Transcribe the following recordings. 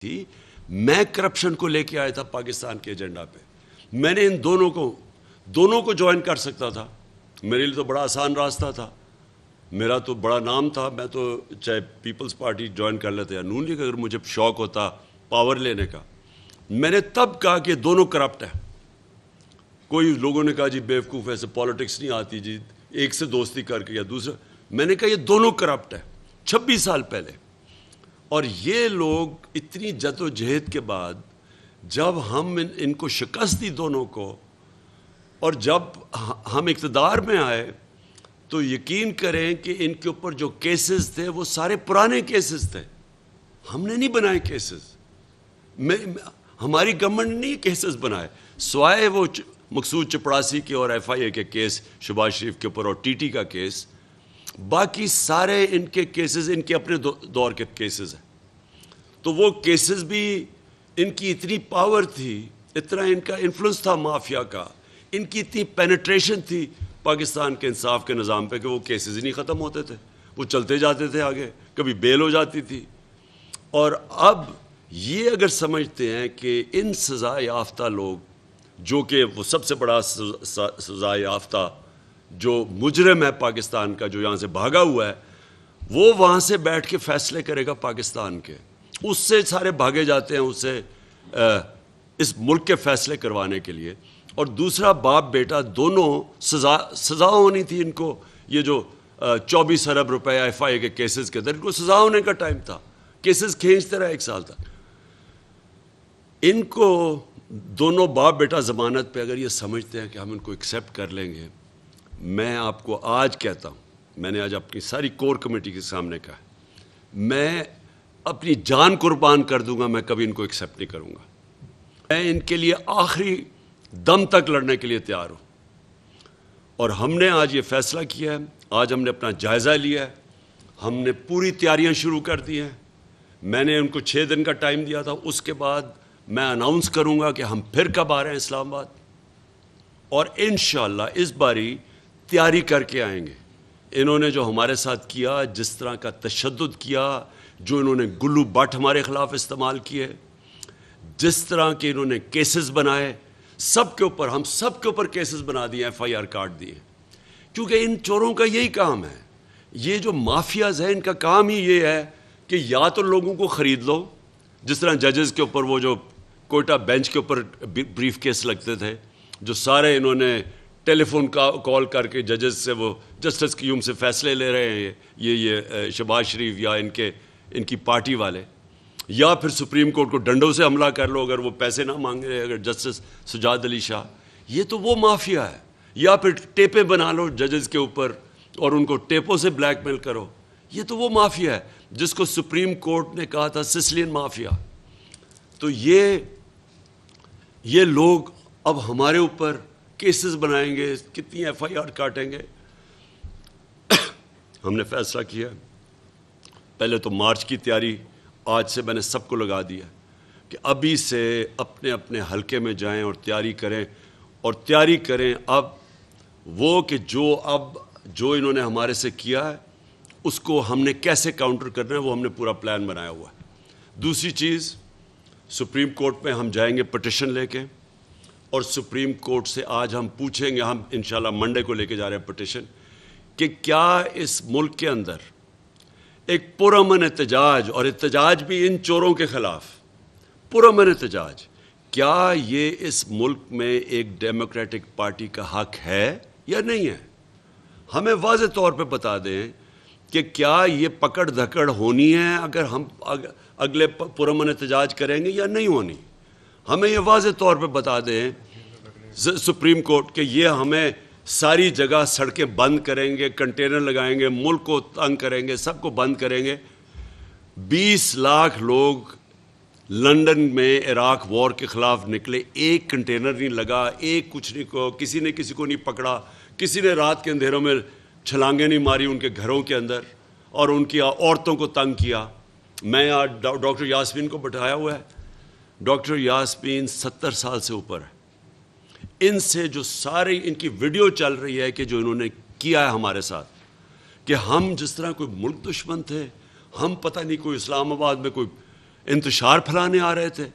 تھی، میں کرپشن کو لے کے آیا تھا پاکستان کے ایجنڈا پہ. میں نے ان دونوں کو جوائن کر سکتا تھا. میرے لیے تو بڑا آسان راستہ تھا، میرا تو بڑا نام تھا. میں تو چاہے پیپلز پارٹی جوائن کر لیتے یا نون لیگ، اگر مجھے شوق ہوتا پاور لینے کا. میں نے تب کہا کہ دونوں کرپٹ ہیں. کوئی لوگوں نے کہا جی بیوقوف ایسے پالیٹکس نہیں آتی جی، ایک سے دوستی کر کے یا دوسرا. میں نے کہا یہ دونوں کرپٹ ہیں 26 سال پہلے. اور یہ لوگ اتنی جد و جہد کے بعد جب ہم ان کو شکست دی دونوں کو، اور جب ہم اقتدار میں آئے، تو یقین کریں کہ ان کے اوپر جو کیسز تھے وہ سارے پرانے کیسز تھے. ہم نے نہیں بنائے کیسز، ہماری گورنمنٹ نے نہیں کیسز بنائے، سوائے وہ مقصود چپڑاسی کے اور ایف آئی اے کے کیس شہباز شریف کے اوپر اور ٹی ٹی کا کیس. باقی سارے ان کے کیسز ان کے اپنے دور کے کیسز ہیں. تو وہ کیسز بھی ان کی اتنی پاور تھی، اتنا ان کا انفلوئنس تھا مافیا کا، ان کی اتنی پینیٹریشن تھی پاکستان کے انصاف کے نظام پہ کہ وہ کیسز ہی نہیں ختم ہوتے تھے، وہ چلتے جاتے تھے آگے، کبھی بیل ہو جاتی تھی. اور اب یہ اگر سمجھتے ہیں کہ ان سزا یافتہ لوگ، جو کہ وہ سب سے بڑا سزا یافتہ جو مجرم ہے پاکستان کا، جو یہاں سے بھاگا ہوا ہے، وہ وہاں سے بیٹھ کے فیصلے کرے گا پاکستان کے، اس سے سارے بھاگے جاتے ہیں اس سے اس ملک کے فیصلے کروانے کے لیے. اور دوسرا باپ بیٹا دونوں سزا ہونی تھی ان کو. یہ جو 24 ارب روپے ایف آئی اے کے کیسز کے اندر ان کو سزا ہونے کا ٹائم تھا، کیسز کھینچتے رہے 1 سال تک. ان کو دونوں باپ بیٹا ضمانت پہ اگر یہ سمجھتے ہیں کہ ہم ان کو ایکسیپٹ کر لیں گے، میں آپ کو آج کہتا ہوں، میں نے آج اپنی ساری کور کمیٹی کے سامنے کہا، میں اپنی جان قربان کر دوں گا، میں کبھی ان کو ایکسیپٹ نہیں کروں گا. میں ان کے لیے آخری دم تک لڑنے کے لیے تیار ہوں. اور ہم نے آج یہ فیصلہ کیا ہے، آج ہم نے اپنا جائزہ لیا ہے، ہم نے پوری تیاریاں شروع کر دی ہیں. میں نے ان کو 6 دن کا ٹائم دیا تھا، اس کے بعد میں اناؤنس کروں گا کہ ہم پھر کب آ رہے ہیں اسلام آباد، اور انشاءاللہ اس باری تیاری کر کے آئیں گے. انہوں نے جو ہمارے ساتھ کیا، جس طرح کا تشدد کیا، جو انہوں نے گلو بٹ ہمارے خلاف استعمال کیے، جس طرح کے انہوں نے کیسز بنائے، سب کے اوپر ہم سب کے اوپر کیسز بنا دیے، ایف آئی آر کاٹ دیے. کیونکہ ان چوروں کا یہی کام ہے. یہ جو مافیاز ہیں ان کا کام ہی یہ ہے کہ یا تو لوگوں کو خرید لو، جس طرح ججز کے اوپر وہ جو کوئٹہ بینچ کے اوپر بریف کیس لگتے تھے، جو سارے انہوں نے ٹیلی فون کال کر کے ججز سے وہ جسٹس قیوم سے فیصلے لے رہے ہیں، یہ شہباز شریف یا ان کی پارٹی والے. یا پھر سپریم کورٹ کو ڈنڈوں سے حملہ کر لو اگر وہ پیسے نہ مانگ رہے، اگر جسٹس سجاد علی شاہ. یہ تو وہ مافیا ہے. یا پھر ٹیپیں بنا لو ججز کے اوپر اور ان کو ٹیپوں سے بلیک میل کرو. یہ تو وہ مافیا ہے جس کو سپریم کورٹ نے کہا تھا سسلین مافیا. تو یہ لوگ اب ہمارے اوپر کیسز بنائیں گے، کتنی ایف آئی آر کاٹیں گے. ہم نے فیصلہ کیا، پہلے تو مارچ کی تیاری آج سے میں نے سب کو لگا دیا کہ ابھی سے اپنے اپنے حلقے میں جائیں اور تیاری کریں. اب وہ کہ جو انہوں نے ہمارے سے کیا ہے اس کو ہم نے کیسے کاؤنٹر کرنا ہے، وہ ہم نے پورا پلان بنایا ہوا ہے. دوسری چیز، سپریم کورٹ میں ہم جائیں گے پٹیشن لے کے، اور سپریم کورٹ سے آج ہم پوچھیں گے، ہم انشاءاللہ منڈے کو لے کے جا رہے ہیں پٹیشن، کہ کیا اس ملک کے اندر ایک پرامن احتجاج، اور احتجاج بھی ان چوروں کے خلاف پرامن احتجاج، کیا یہ اس ملک میں ایک ڈیموکریٹک پارٹی کا حق ہے یا نہیں ہے؟ ہمیں واضح طور پہ بتا دیں کہ کیا یہ پکڑ دھکڑ ہونی ہے اگر ہم اگلے پرامن احتجاج کریں گے یا نہیں ہونی. ہمیں یہ واضح طور پہ بتا دیں سپریم کورٹ کہ یہ ہمیں ساری جگہ سڑکیں بند کریں گے، کنٹینر لگائیں گے، ملک کو تنگ کریں گے، سب کو بند کریں گے. 20 لاکھ لوگ لندن میں عراق وار کے خلاف نکلے، ایک کنٹینر نہیں لگا، ایک کچھ نہیں کو، کسی نے کسی کو نہیں پکڑا، کسی نے رات کے اندھیروں میں چھلانگیں نہیں ماری ان کے گھروں کے اندر اور ان کی عورتوں کو تنگ کیا. میں آج ڈاکٹر یاسمین کو بٹھایا ہوا ہے. ڈاکٹر یاسمین 70 سال سے اوپر ہے. ان سے جو ساری ان کی ویڈیو چل رہی ہے کہ جو انہوں نے کیا ہے ہمارے ساتھ، کہ ہم جس طرح کوئی ملک دشمن تھے، ہم پتہ نہیں کوئی اسلام آباد میں کوئی انتشار پھیلانے آ رہے تھے.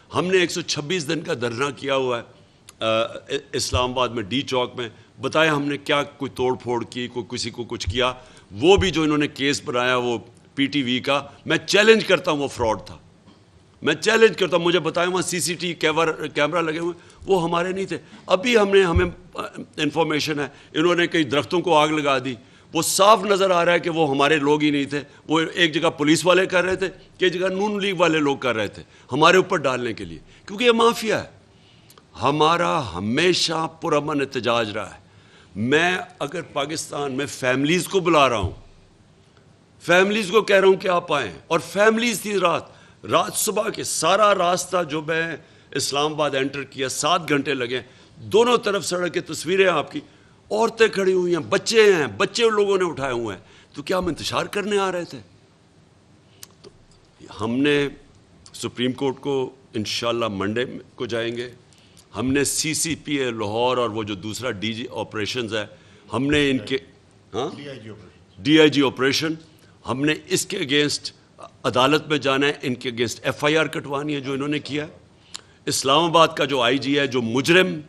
ہم نے 126 دن کا دھرنا کیا ہوا ہے اسلام آباد میں ڈی چوک میں. بتایا ہم نے کیا کوئی توڑ پھوڑ کی, کوئی کسی کو کچھ کیا. وہ بھی جو انہوں نے کیس بنایا وہ پی ٹی وی کا, میں چیلنج کرتا ہوں وہ فراڈ تھا. میں چیلنج کرتا ہوں, مجھے بتائیں وہاں سی سی ٹی کیمرہ لگے ہوئے, وہ ہمارے نہیں تھے. ابھی ہمیں انفارمیشن ہے انہوں نے کئی درختوں کو آگ لگا دی. وہ صاف نظر آ رہا ہے کہ وہ ہمارے لوگ ہی نہیں تھے. وہ ایک جگہ پولیس والے کر رہے تھے, ایک جگہ نون لیگ والے لوگ کر رہے تھے ہمارے اوپر ڈالنے کے لیے, کیونکہ یہ مافیا ہے. ہمارا ہمیشہ پرامن احتجاج رہا ہے. میں اگر پاکستان میں فیملیز کو بلا رہا ہوں, فیملیز کو کہہ رہا ہوں کہ آپ آئیں, اور فیملیز تھی رات صبح کے سارا راستہ جو میں اسلام آباد انٹر کیا 7 گھنٹے لگے, دونوں طرف سڑک کی تصویریں آپ کی, عورتیں کھڑی ہوئی ہیں, بچے لوگوں نے اٹھائے ہوئے ہیں. تو کیا ہم انتشار کرنے آ رہے تھے؟ تو ہم نے سپریم کورٹ کو انشاءاللہ منڈے کو جائیں گے. ہم نے سی سی پی اے لاہور اور وہ جو دوسرا ڈی جی آپریشنز ہے, ہم نے ان کے ڈی آئی جی آپریشن, ہم نے اس کے اگینسٹ عدالت میں جانا ہے. ان کے اگینسٹ ایف آئی آر کٹوانی ہے جو انہوں نے کیا ہے. اسلام آباد کا جو آئی جی ہے, جو مجرم,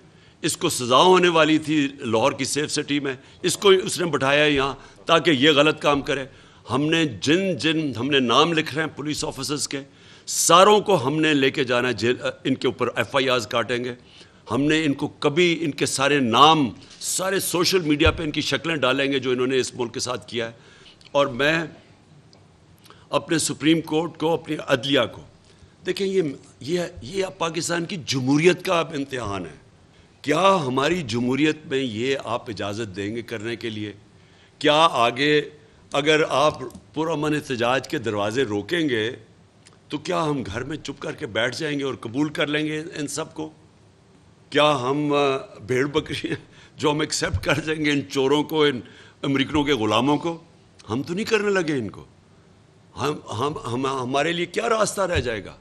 اس کو سزا ہونے والی تھی لاہور کی سیف سٹی میں, اس نے بٹھایا ہے یہاں تاکہ یہ غلط کام کرے. ہم نے جن ہم نے نام لکھ رہے ہیں پولیس آفیسرز کے, ساروں کو ہم نے لے کے جانا ہے جیل. ان کے اوپر ایف آئی آرز کاٹیں گے. ہم نے ان کو کبھی ان کے سارے نام سارے سوشل میڈیا پہ ان کی شکلیں ڈالیں گے جو انہوں نے اس ملک کے ساتھ کیا ہے. اور میں اپنے سپریم کورٹ کو, اپنی عدلیہ کو, دیکھیں یہ پاکستان کی جمہوریت کا اب امتحان ہے. کیا ہماری جمہوریت میں یہ آپ اجازت دیں گے کرنے کے لیے؟ کیا آگے اگر آپ پرامن احتجاج کے دروازے روکیں گے تو کیا ہم گھر میں چپ کر کے بیٹھ جائیں گے اور قبول کر لیں گے ان سب کو؟ کیا ہم بھیڑ بکری جو ہم ایکسیپٹ کر دیں گے ان چوروں کو, ان امریکنوں کے غلاموں کو؟ ہم تو نہیں کرنے لگے ان کو. ہمارے لیے کیا راستہ رہ جائے گا؟